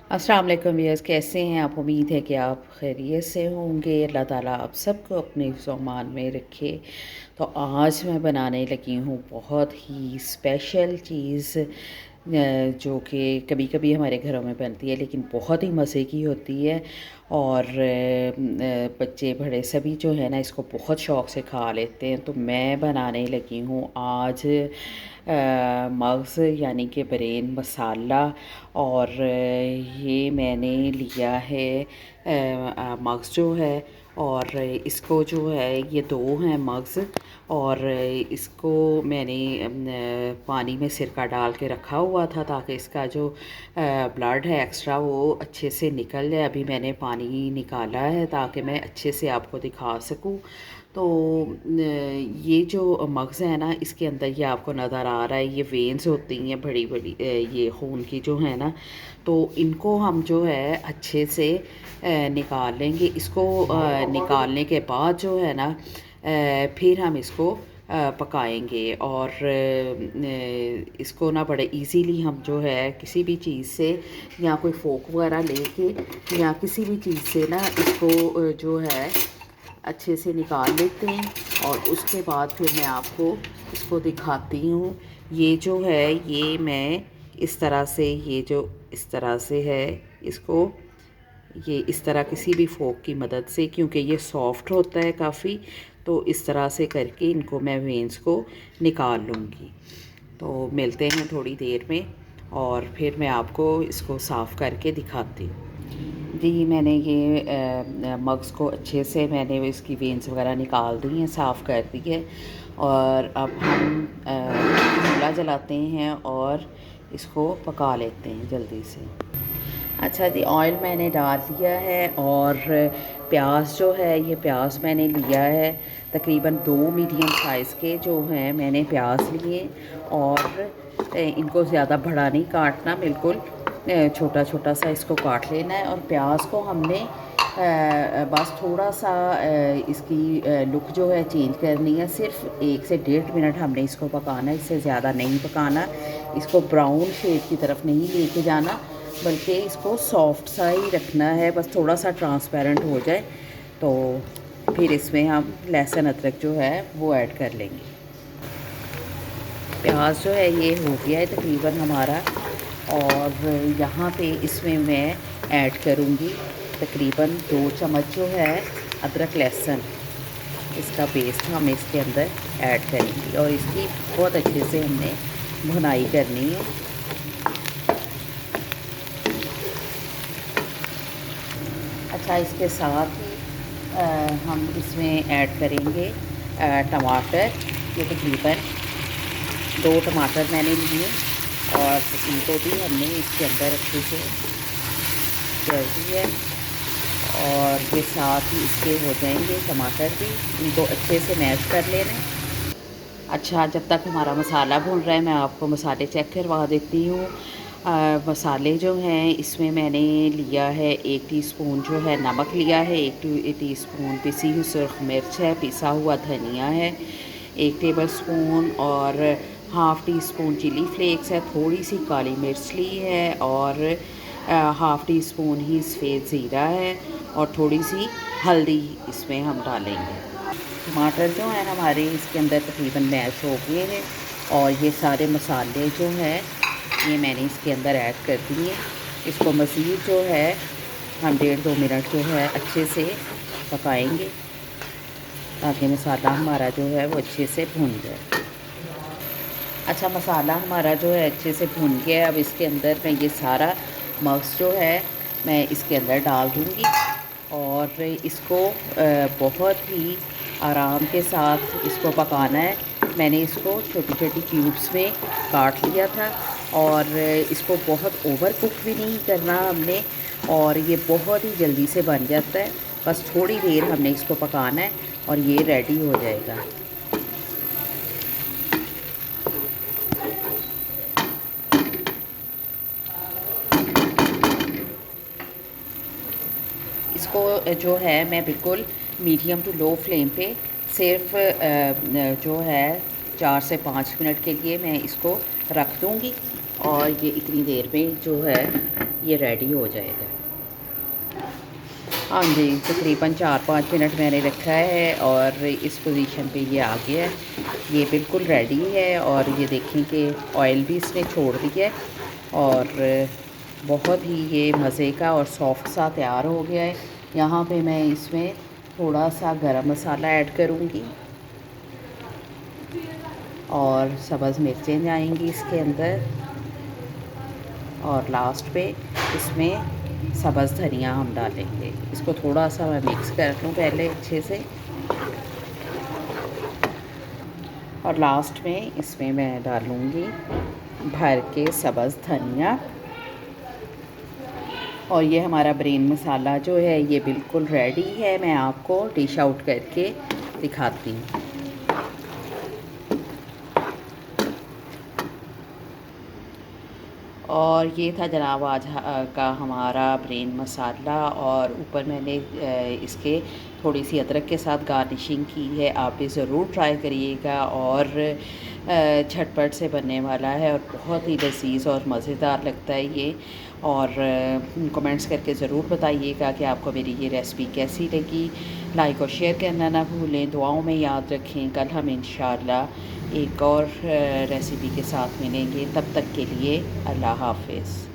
अस्सलाम वालेकुम व्यूअर्स, कैसे हैं आप? उम्मीद है कि आप खैरियत से होंगे। अल्लाह ताला आप सबको अपने सामान में रखे। तो आज मैं बनाने लगी हूँ बहुत ही स्पेशल चीज़, जो कि कभी कभी हमारे घरों में बनती है लेकिन बहुत ही मज़े की होती है। और बच्चे बड़े सभी जो है ना इसको बहुत शौक़ से खा लेते हैं। तो मैं बनाने लगी हूँ आज मग्ज़ यानी कि ब्रेन मसाला। और ये मैंने लिया है मग्ज़ जो है, और इसको जो है ये 2 हैं मग्ज़। और इसको मैंने पानी में सिरका डाल के रखा हुआ था ताकि इसका जो ब्लड है एक्स्ट्रा वो अच्छे से निकल जाए। अभी मैंने पानी निकाला है ताकि मैं अच्छे से आपको दिखा सकूं। तो ये जो मग्ज़ है ना इसके अंदर ये आपको नज़र आ रहा है, ये वेन्स होती हैं बड़ी बड़ी, ये खून की जो है ना, तो इनको हम जो है अच्छे से निकाल लेंगे। इसको निकालने के बाद जो है ना फिर हम इसको पकाएंगे। और इसको ना बड़े इजीली हम जो है किसी भी चीज़ से या कोई फोक वगैरह लेके या किसी भी चीज़ से ना इसको जो है अच्छे से निकाल लेते हैं। और उसके बाद फिर मैं आपको इसको दिखाती हूँ। ये जो है ये मैं इस तरह से, ये जो इस तरह से है, इसको ये इस तरह किसी भी फोक की मदद से, क्योंकि ये सॉफ्ट होता है काफ़ी, तो इस तरह से करके इनको मैं वेन्स को निकाल लूँगी। तो मिलते हैं थोड़ी देर में और फिर मैं आपको इसको साफ़ करके दिखाती हूँ। जी, मैंने ये मग्ज़ को अच्छे से मैंने इसकी वेन्स वगैरह निकाल दी हैं, साफ़ कर दी है। और अब हम चूल्हा जलाते हैं और इसको पका लेते हैं जल्दी से। अच्छा जी, ऑयल मैंने डाल दिया है। और प्याज जो है, ये प्याज मैंने लिया है तकरीबन 2 मीडियम साइज़ के जो हैं मैंने प्याज लिए। और इनको ज़्यादा बड़ा नहीं काटना, बिल्कुल छोटा छोटा सा इसको काट लेना है। और प्याज को हमने बस थोड़ा सा इसकी लुक जो है चेंज करनी है। सिर्फ 1 से 1.5 मिनट हमने इसको पकाना है, इससे ज़्यादा नहीं पकाना। इसको ब्राउन शेड की तरफ नहीं लेके जाना, बल्कि इसको सॉफ्ट सा ही रखना है, बस थोड़ा सा ट्रांसपेरेंट हो जाए। तो फिर इसमें हम लहसुन अदरक जो है वो ऐड कर लेंगे। प्याज जो है ये हो गया है तकरीबन हमारा। और यहाँ पे इसमें मैं ऐड करूँगी तकरीबन 2 चम्मच जो है अदरक लहसुन, इसका पेस्ट हम इसके अंदर ऐड करेंगे। और इसकी बहुत अच्छे से हमने भुनाई करनी है। अच्छा, इसके साथ ही हम इसमें ऐड करेंगे टमाटर। ये तकरीबन 2 टमाटर मैंने लिए और इनको भी हमने इसके अंदर अच्छे से कर दिया है। और ये साथ ही इसके हो जाएंगे टमाटर भी, इनको अच्छे से मैश कर लेना है। अच्छा, जब तक हमारा मसाला भून रहा है मैं आपको मसाले चेक करवा देती हूँ। मसाले जो हैं इसमें मैंने लिया है 1 टीस्पून जो है नमक लिया है, 1 टीस्पून पिसी हुई सुरख मिर्च है, पिसा हुआ धनिया है 1 टेबलस्पून, और half teaspoon chilli flakes है, थोड़ी सी काली मिर्च ली है, और हाफ़ टी स्पून ही सफ़ेद ज़ीरा है, और थोड़ी सी हल्दी इसमें हम डालेंगे। टमाटर जो है हमारे इसके अंदर तकरीबन मैश हो गए हैं। और ये सारे मसाले जो हैं ये मैंने इसके अंदर ऐड कर दिए। इसको मज़ीद जो है हम 1.5-2 मिनट जो है अच्छे से पकाएंगे ताकि मसाला हमारा जो है वो अच्छे से भुन जाए। अच्छा, मसाला हमारा जो है अच्छे से भुन गया। अब इसके अंदर मैं ये सारा मग्ज़ जो है मैं इसके अंदर डाल दूँगी। और इसको बहुत ही आराम के साथ इसको पकाना है। मैंने इसको छोटी छोटी क्यूब्स में काट लिया था। और इसको बहुत ओवर कुक भी नहीं करना हमने, और ये बहुत ही जल्दी से बन जाता है। बस थोड़ी देर हमने इसको पकाना है और ये रेडी हो जाएगा। इसको जो है मैं बिल्कुल मीडियम टू लो फ्लेम पे सिर्फ जो है 4 से 5 मिनट के लिए मैं इसको रख दूँगी। और ये इतनी देर में जो है ये रेडी हो जाएगा। हाँ जी, तकरीबन 4-5 मिनट मैंने रखा है और इस पोजीशन पे ये आ गया है। ये बिल्कुल रेडी है और ये देखें कि ऑयल भी इसने छोड़ दिया है और बहुत ही ये मज़े का और सॉफ्ट सा तैयार हो गया है। यहाँ पे मैं इसमें थोड़ा सा गरम मसाला ऐड करूँगी और सब्ज़ मिर्चें जाएंगी इसके अंदर और लास्ट पे इसमें सब्ज़ धनिया हम डालेंगे। इसको थोड़ा सा मैं मिक्स कर लूँ पहले अच्छे से और लास्ट में इसमें मैं डालूँगी भर के सब्ज़ धनिया। और ये हमारा ब्रेन मसाला जो है ये बिल्कुल रेडी है। मैं आपको डिश आउट करके दिखाती हूँ। और ये था जनाब आज का हमारा ब्रेन मसाला और ऊपर मैंने इसके थोड़ी सी अदरक के साथ गार्निशिंग की है। आप भी ज़रूर ट्राई करिएगा और झटपट से बनने वाला है और बहुत ही लज़ीज़ और मज़ेदार लगता है ये। और कमेंट्स करके ज़रूर बताइएगा कि आपको मेरी ये रेसिपी कैसी लगी। लाइक और शेयर करना ना भूलें, दुआओं में याद रखें। कल हम इंशाअल्लाह एक और रेसिपी के साथ मिलेंगे। तब तक के लिए अल्लाह हाफ़िज़।